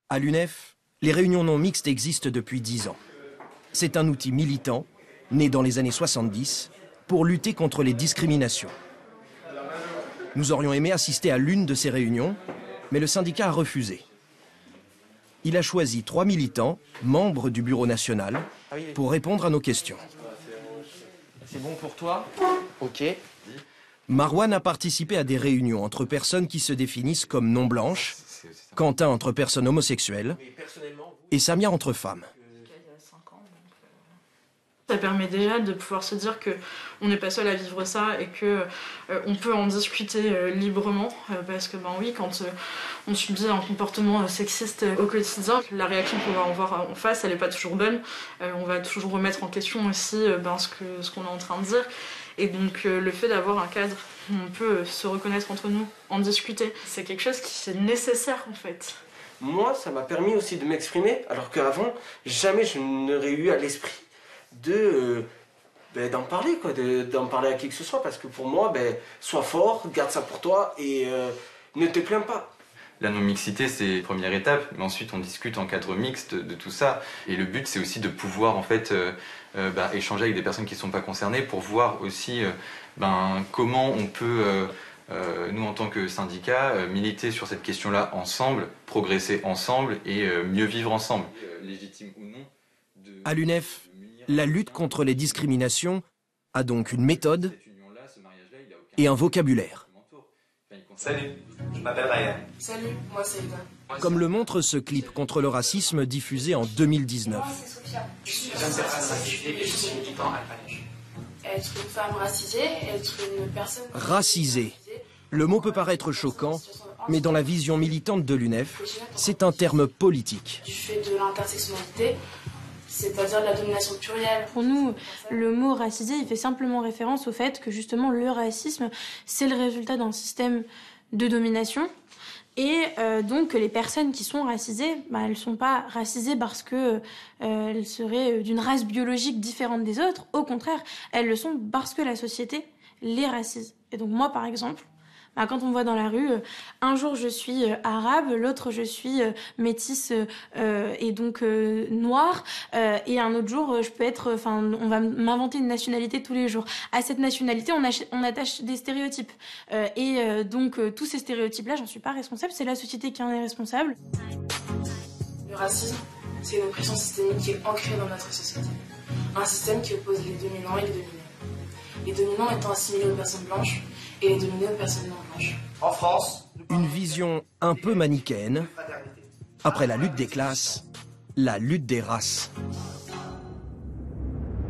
À l'UNEF, les réunions non mixtes existent depuis 10 ans. C'est un outil militant, né dans les années 70, pour lutter contre les discriminations. Nous aurions aimé assister à l'une de ces réunions, mais le syndicat a refusé. Il a choisi 3 militants, membres du bureau national, pour répondre à nos questions. C'est bon pour toi? Ok. Marwan a participé à des réunions entre personnes qui se définissent comme non blanches, Quentin entre personnes homosexuelles et Samia entre femmes. Ça permet déjà de pouvoir se dire qu'on n'est pas seul à vivre ça et qu'on peut en discuter librement. Parce que oui, quand on subit un comportement sexiste au quotidien, la réaction qu'on va avoir en face, elle n'est pas toujours bonne. On va toujours remettre en question aussi ce qu'on est en train de dire. Et donc le fait d'avoir un cadre où on peut se reconnaître entre nous, en discuter, c'est quelque chose qui est nécessaire en fait. Moi, ça m'a permis aussi de m'exprimer, alors qu'avant, jamais je n'aurais eu à l'esprit d'en parler, d'en parler à qui que ce soit, parce que pour moi, sois fort, garde ça pour toi et ne te plains pas. La non-mixité, c'est la première étape, mais ensuite on discute en cadre mixte de tout ça. Et le but, c'est aussi de pouvoir en fait échanger avec des personnes qui ne sont pas concernées pour voir aussi comment on peut, nous en tant que syndicat, militer sur cette question-là ensemble, progresser ensemble et mieux vivre ensemble. Légitime ou non. À l'UNEF, la lutte contre les discriminations a donc une méthode et un vocabulaire. Salut, je m'appelle Ryan. Salut, moi c'est Ida. Comme le montre ce clip contre le racisme diffusé en 2019. Je suis une personne racisée et je suis militant à Palège. Être une femme racisée, être une personne... Racisée. Le mot peut paraître choquant, mais dans la vision militante de l'UNEF, c'est un terme politique. Du fait de l'intersectionnalité, c'est-à-dire de la domination plurielle. Pour nous, le mot racisé, il fait simplement référence au fait que justement le racisme, c'est le résultat d'un système de domination. Et donc les personnes qui sont racisées, elles ne sont pas racisées parce qu'elles seraient d'une race biologique différente des autres. Au contraire, elles le sont parce que la société les racise. Et donc moi, par exemple, quand on me voit dans la rue, un jour je suis arabe, l'autre je suis métisse et donc noire, et un autre jour je peux être, on va m'inventer une nationalité tous les jours. À cette nationalité, on attache des stéréotypes, donc tous ces stéréotypes-là, j'en suis pas responsable, c'est la société qui en est responsable. Le racisme, c'est une oppression systémique qui est ancrée dans notre société. Un système qui oppose les dominants et les dominés. Les dominants étant assimilés aux personnes blanches et les dominés aux personnes non blanches. En France, une vision un peu manichéenne. Après la lutte des classes, la lutte des races.